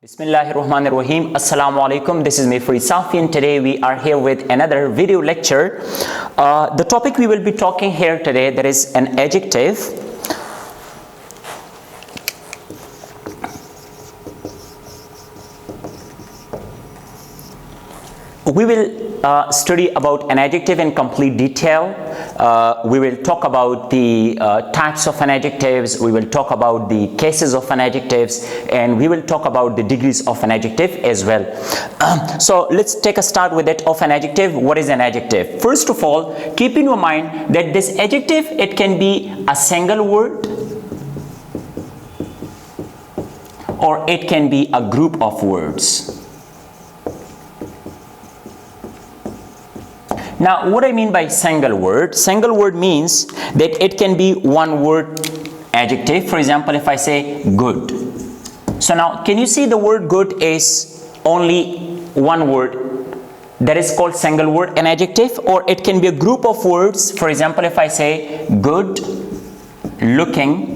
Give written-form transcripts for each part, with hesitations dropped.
Bismillahirrahmanirrahim. Assalamu alaikum. This is me Farid Safi, and today we are here with another video lecture. The topic we will be talking here today, that is an adjective. We will study about an adjective in complete detail. We will talk about the types of an adjectives, we will talk about the cases of an adjectives, and we will talk about the degrees of an adjective as well. So let's take a start with it of an adjective. What is an adjective? First of all, keep in your mind that this adjective, it can be a single word or it can be a group of words. Now, what I mean by single word means that it can be one word adjective. For example, if I say good. So now, can you see the word good is only one word, that is called single word, an adjective, or it can be a group of words. For example, if I say good looking.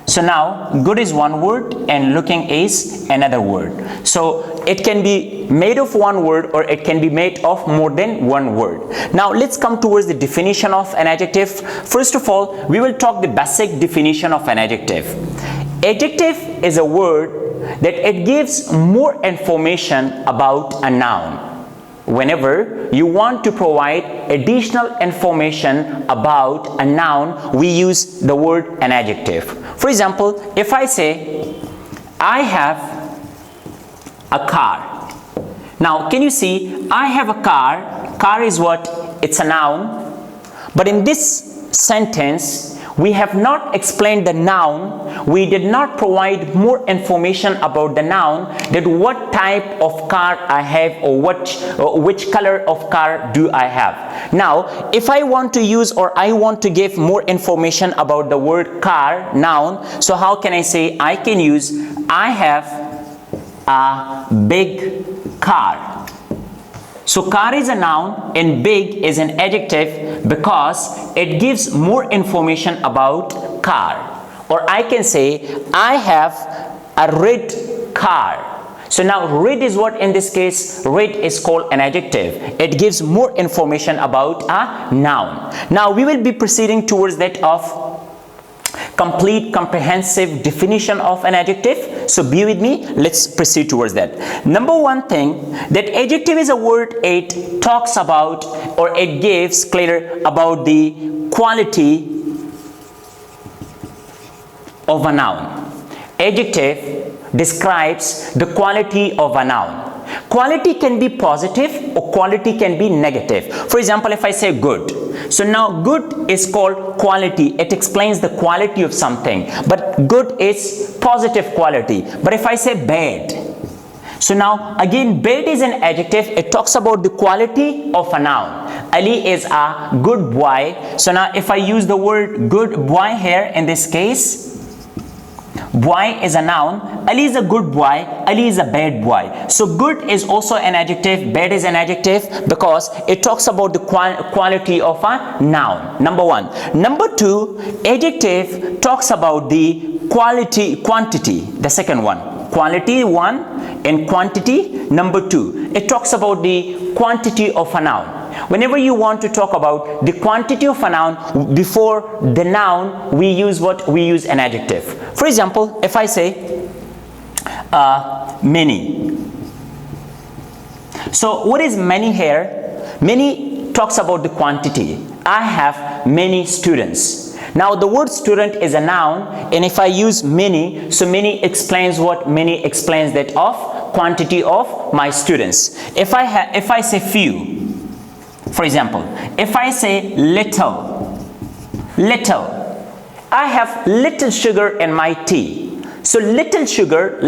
So now, good is one word and looking is another word. So it can be made of one word or it can be made of more than one word. Now let's come towards the definition of an adjective. First of all, we will talk the basic definition of an adjective. Adjective is a word that it gives more information about a noun. Whenever you want to provide additional information about a noun, we use the word an adjective. For example, if I say, I have a car. Now, can you see, I have a car. Car is what? It's a noun. But in this sentence, we have not explained the noun. We did not provide more information about the noun, that what type of car I have or which color of car do I have. Now, if I want to use or I want to give more information about the word car, noun, so how can I say? I can use, I have a big car. So car is a noun and big is an adjective because it gives more information about car. Or I can say, I have a red car. So now red is what in this case? Red is called an adjective. It gives more information about a noun. Now we will be proceeding towards that of complete comprehensive definition of an adjective. So be with me, let's proceed towards that. Number one thing, that adjective is a word, it talks about or it gives clear about the quality of a noun. Adjective describes the quality of a noun. Quality can be positive or quality can be negative. For example, if I say good, so now good is called quality. It explains the quality of something, but good is positive quality. But if I say bad, so now again bad is an adjective. It talks about the quality of a noun. Ali is a good boy. So now if I use the word good boy here in this case, boy is a noun. Ali is a good boy. Ali is a bad boy. So good is also an adjective. Bad is an adjective because it talks about the quality of a noun. Number one. Number two, adjective talks about the quantity. The second one. Quality one and quantity number two. It talks about the quantity of a noun. Whenever you want to talk about the quantity of a noun, before the noun, we use what? We use an adjective. For example, if I say many. So what is many here? Many talks about the quantity. I have many students. Now the word student is a noun, and if I use many, so many explains what? Many explains that of quantity of my students. If I say few, for example, if I say little, I have little sugar in my tea. So little sugar,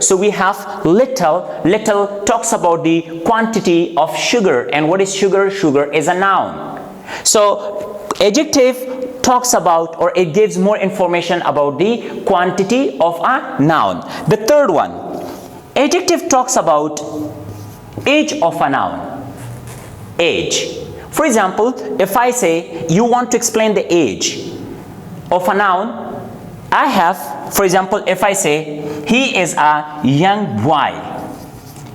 so we have little talks about the quantity of sugar. And what is sugar? Sugar is a noun. So adjective talks about or it gives more information about the quantity of a noun. The third one, adjective talks about age of a noun. Age. For example, if I say you want to explain the age of a noun, I have For example, if I say he is a young boy,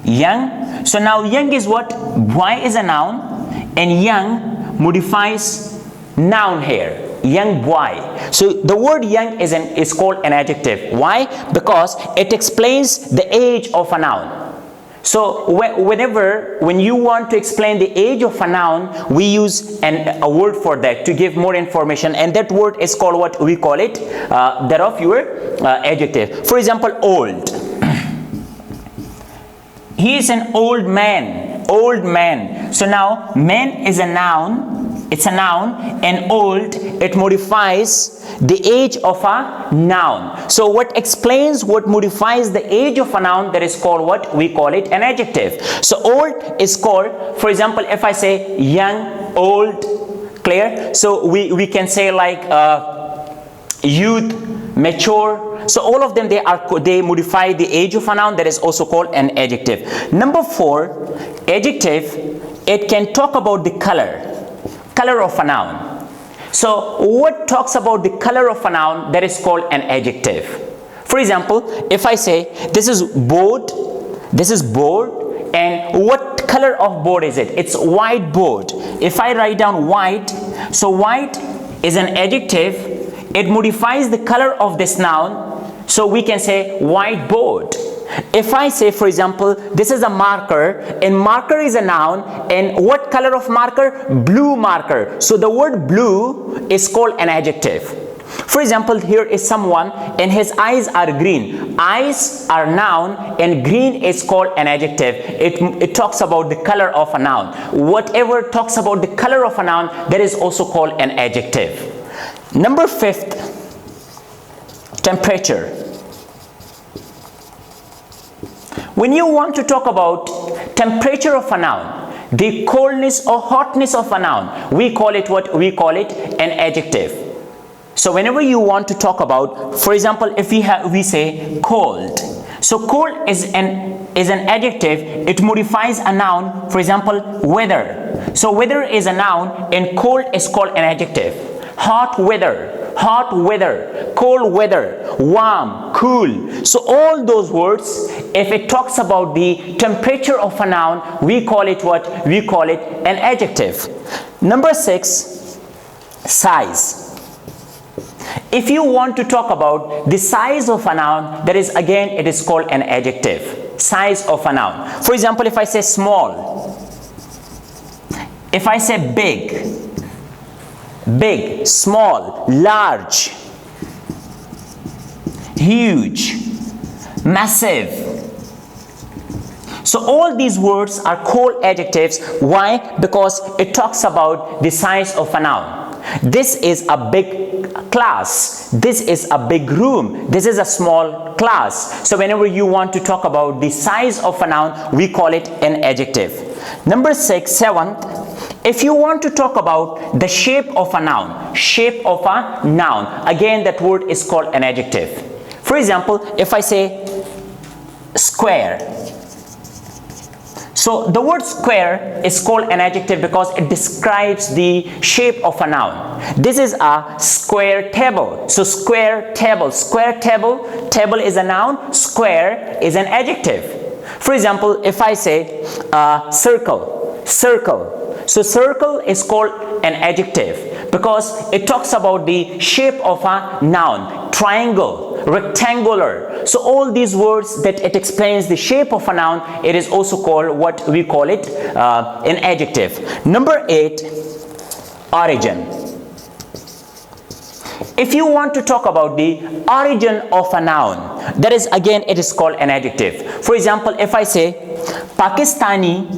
young, so now young is what? Boy is a noun, and young modifies noun here, young boy. So the word young is called an adjective. Why? Because it explains the age of a noun. So when you want to explain the age of a noun, we use a word for that to give more information, and that word is called what? We call it that of your adjective. For example, old. He is an old man, old man. So now man is a noun, it's a noun, and old, it modifies the age of a noun. So what explains, what modifies the age of a noun, that is called what? We call it an adjective. So old is called, for example, if I say young, old, clear? So we can say like youth, mature. So all of them, they modify the age of a noun, that is also called an adjective. Number 4, adjective, it can talk about the color of a noun. So what talks about the color of a noun, that is called an adjective. For example, if I say this is board, and what color of board is it? It's white board. If I write down white, so white is an adjective, it modifies the color of this noun, so we can say white board. If I say, for example, this is a marker, and marker is a noun, and what color of marker? Blue marker. So the word blue is called an adjective. For example, here is someone and his eyes are green. Eyes are noun and green is called an adjective. It talks about the color of a noun. Whatever talks about the color of a noun, that is also called an adjective. Number 5th, temperature. When you want to talk about temperature of a noun, the coldness or hotness of a noun, we call it what? We call it an adjective. So whenever you want to talk about, for example, if we say cold. So cold is an adjective, it modifies a noun. For example, weather. So weather is a noun and cold is called an adjective. Hot weather, cold weather, warm, cool. So all those words, if it talks about the temperature of a noun, we call it what? We call it an adjective. Number 6, size. If you want to talk about the size of a noun, that is again, it is called an adjective. Size of a noun. For example, if I say small, if I say big, small, large, huge, massive. So all these words are called adjectives. Why? Because it talks about the size of a noun. This is a big class. This is a big room. This is a small class. So whenever you want to talk about the size of a noun, we call it an adjective. Number 7th, if you want to talk about the shape of a noun, again that word is called an adjective. For example, if I say square, so the word square is called an adjective because it describes the shape of a noun. This is a square table. So square table is a noun, square is an adjective. For example, if I say circle, so circle is called an adjective because it talks about the shape of a noun. Triangle, rectangular. So all these words that it explains the shape of a noun, it is also called what we call it an adjective. Number 8, origin. If you want to talk about the origin of a noun, that is again, it is called an adjective. For example, if I say Pakistani,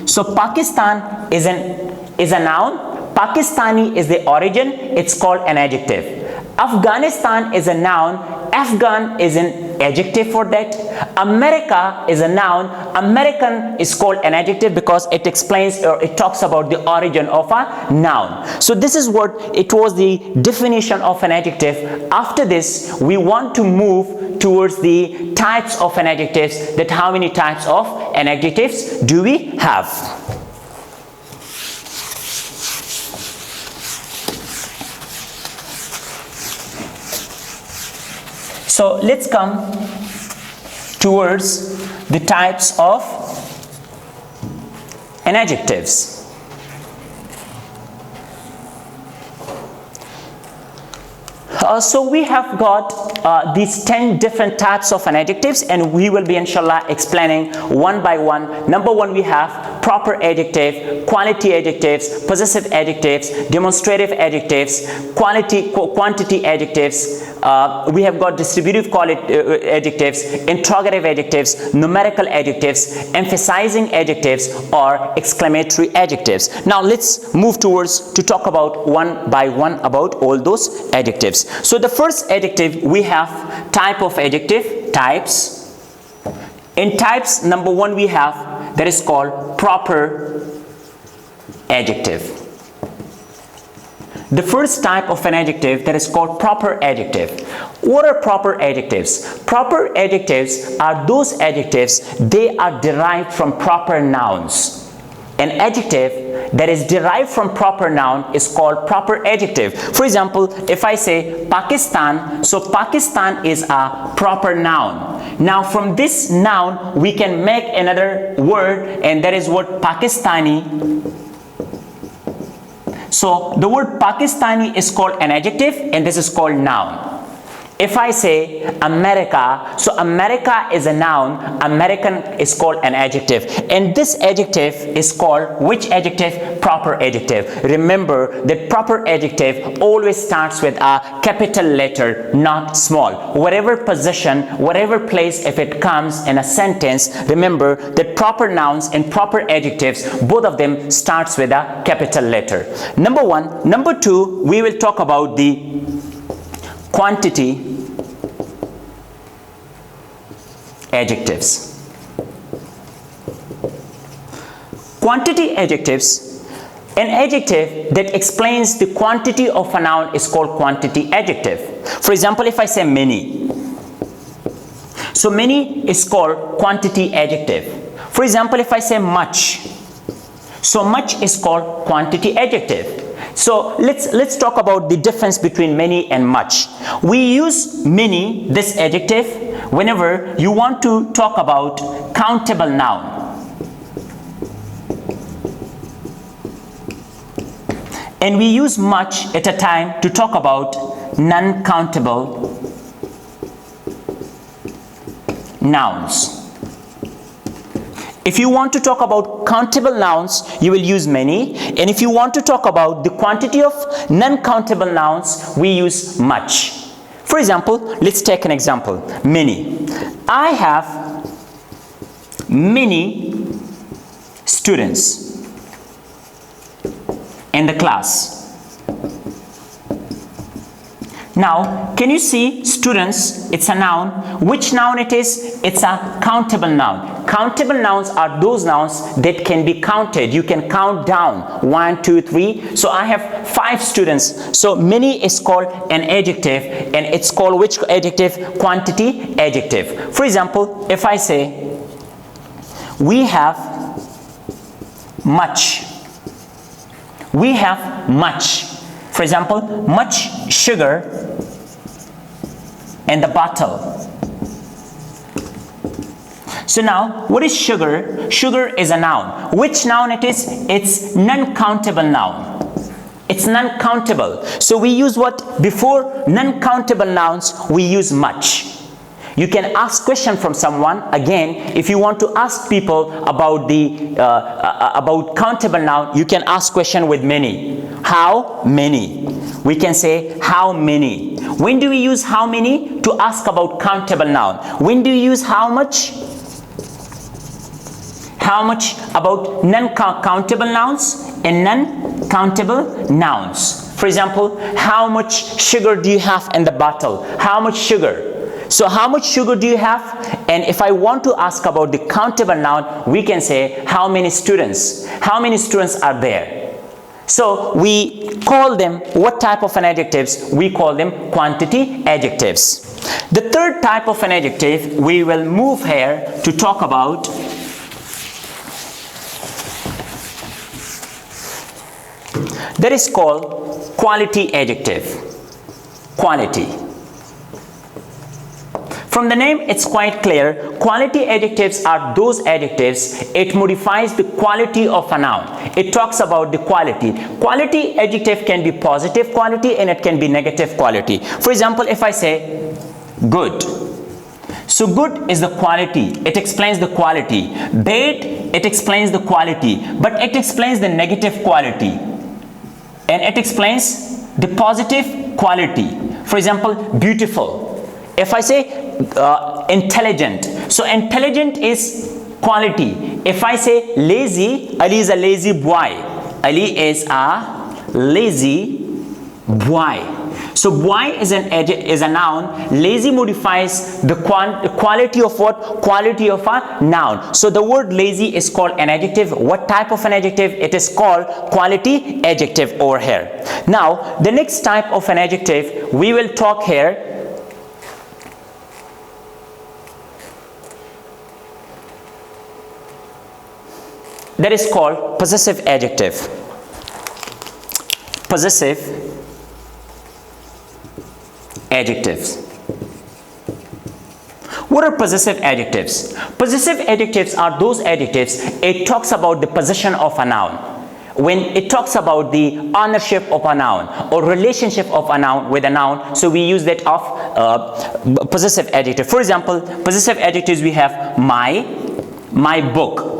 so Pakistan is a noun, Pakistani is the origin, it's called an adjective. Afghanistan is a noun, Afghan is an adjective for that. America is a noun, American is called an adjective because it explains or it talks about the origin of a noun. So this is what it was, the definition of an adjective. After this, we want to move towards the types of an adjectives, that how many types of an adjectives do we have. So let's come towards the types of adjectives. So we have got these 10 different types of adjectives, and we will be inshallah explaining one by one. Number one, we have proper adjective, quality adjectives, possessive adjectives, demonstrative adjectives, quantity adjectives. We have got distributive adjectives, interrogative adjectives, numerical adjectives, emphasizing adjectives, or exclamatory adjectives. Now let's move towards to talk about one by one about all those adjectives. So the first adjective, we have type of adjective, types. In types, number one we have that is called proper adjective. The first type of an adjective that is called proper adjective. What are proper adjectives? Proper adjectives are those adjectives, they are derived from proper nouns. An adjective that is derived from proper noun is called proper adjective. For example, if I say Pakistan, so Pakistan is a proper noun. Now from this noun we can make another word, and that is word Pakistani. So the word Pakistani is called an adjective, and this is called noun. If I say America, so America is a noun, American is called an adjective, and this adjective is called which adjective? Proper adjective. Remember that proper adjective always starts with a capital letter, not small. Whatever position, whatever place, if it comes in a sentence, remember that proper nouns and proper adjectives, both of them starts with a capital letter. Number one. Number two, we will talk about the quantity adjectives. Quantity adjectives, an adjective that explains the quantity of a noun is called quantity adjective. For example, if I say many, so many is called quantity adjective. For example, if I say much, so much is called quantity adjective. So let's talk about the difference between many and much. We use many, this adjective, whenever you want to talk about countable noun. And we use much at a time to talk about non-countable nouns. If you want to talk about countable nouns, you will use many, and if you want to talk about the quantity of non-countable nouns, we use much. For example, let's take an example. Many. I have many students in the class. Now, can you see students? It's a noun. Which noun it is? It's a countable noun. Countable nouns are those nouns that can be counted. You can count down 1, 2, 3. So I have 5 students. So many is called an adjective, and it's called which adjective? Quantity adjective. For example, if I say we have much. We have much. For example, much sugar in the bottle. So now, what is sugar? Sugar is a noun. Which noun it is? It's non-countable noun. It's non-countable. So we use what? Before non-countable nouns, we use much. You can ask question from someone. Again, if you want to ask people about the about countable noun, you can ask question with many. How many? We can say how many. When do we use how many? To ask about countable noun. When do you use how much? How much about non-countable nouns and non-countable nouns. For example, how much sugar do you have in the bottle? How much sugar? So how much sugar do you have? And if I want to ask about the countable noun, we can say how many students? How many students are there? So we call them, what type of an adjectives? We call them quantity adjectives. The third type of an adjective we will move here to talk about that is called quality adjective. Quality. From the name, it's quite clear. Quality adjectives are those adjectives, it modifies the quality of a noun. It talks about the quality. Quality adjective can be positive quality and it can be negative quality. For example, if I say good. So good is the quality, it explains the quality. Bad, it explains the quality, but it explains the negative quality. And it explains the positive quality. For example, beautiful. If I say intelligent, so intelligent is quality. If I say lazy, Ali is a lazy boy. Ali is a lazy boy. So boy is a noun. Lazy modifies the quality of what? Quality of a noun. So the word lazy is called an adjective. What type of an adjective? It is called quality adjective over here. Now the next type of an adjective we will talk here. That is called possessive adjective. Possessive adjectives. What are possessive adjectives? Possessive adjectives are those adjectives, it talks about the possession of a noun. When it talks about the ownership of a noun or relationship of a noun with a noun, so we use that of possessive adjective. For example, possessive adjectives we have my book.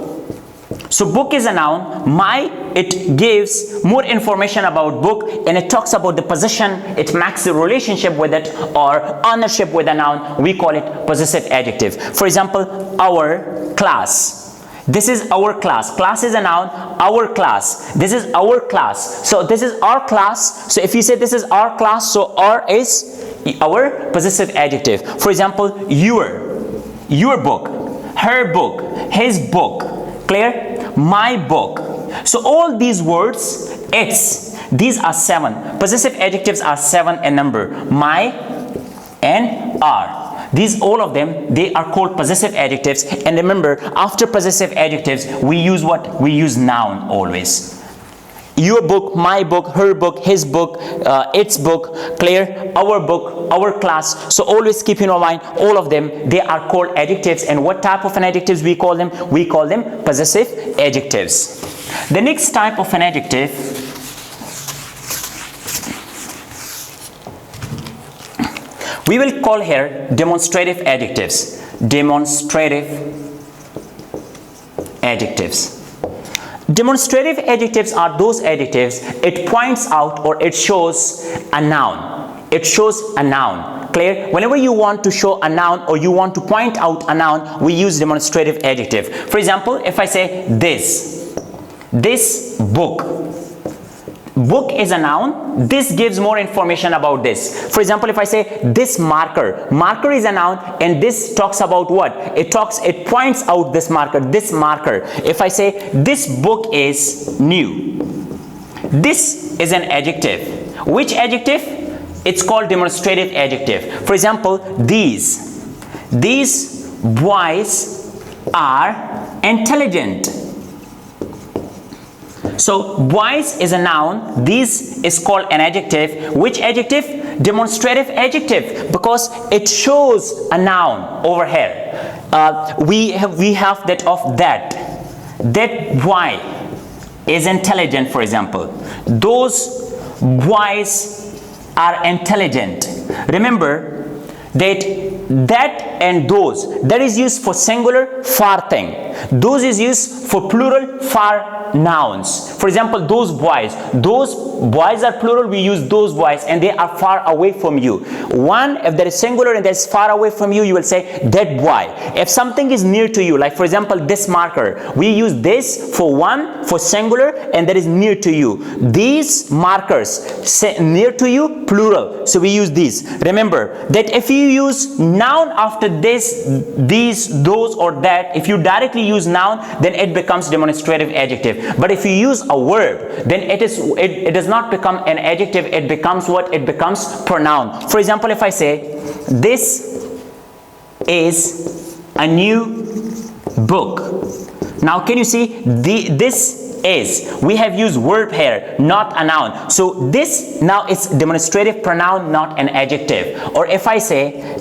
So book is a noun. My, it gives more information about book and it talks about the possession, it makes a relationship with it or ownership with a noun. We call it possessive adjective. For example, our class. This is our class. Class is a noun. Our class. This is our class. So this is our class. So if you say this is our class, so our is our possessive adjective. For example, your book, her book, his book. Clear? My book. So all these words, these are 7. Possessive adjectives are 7 in number. My and are. These, all of them, they are called possessive adjectives. And remember, after possessive adjectives, we use what? We use noun always. Your book, my book, her book, his book, its book. Clear? Our book, our class. So always keep in mind, all of them, they are called adjectives. And what type of an adjectives we call them? We call them possessive adjectives. The next type of an adjective, we will call here demonstrative adjectives. Demonstrative adjectives. Demonstrative adjectives are those adjectives, it points out or it shows a noun. It shows a noun. Clear? Whenever you want to show a noun or you want to point out a noun, we use demonstrative adjective. For example, if I say this book. Book is a noun. This gives more information about this. For example, if I say this marker. Marker is a noun and this talks about what? It points out this marker. This marker. If I say this book is new. This is an adjective. Which adjective? It's called demonstrative adjective. For example, these boys are intelligent. So boys is a noun. This is called an adjective. Which adjective? Demonstrative adjective, because it shows a noun over here. We have that of that boy is intelligent. For example, those boys are intelligent. Remember that and those, that is used for singular far thing. Those is used for plural far nouns. For example, those boys are plural, we use those boys and they are far away from you. One, if there is singular and there is far away from you, you will say that boy. If something is near to you, like for example this marker, we use this for one, for singular, and that is near to you. These markers say near to you, plural, so we use these. Remember that if you use noun after this, these, those or that, if you directly use noun, then it becomes demonstrative adjective. But if you use a verb, then it does not become an adjective, it becomes what? It becomes pronoun. For example, if I say this is a new book. Now can you see this is, we have used verb here, not a noun. So this now is demonstrative pronoun, not an adjective. Or if I say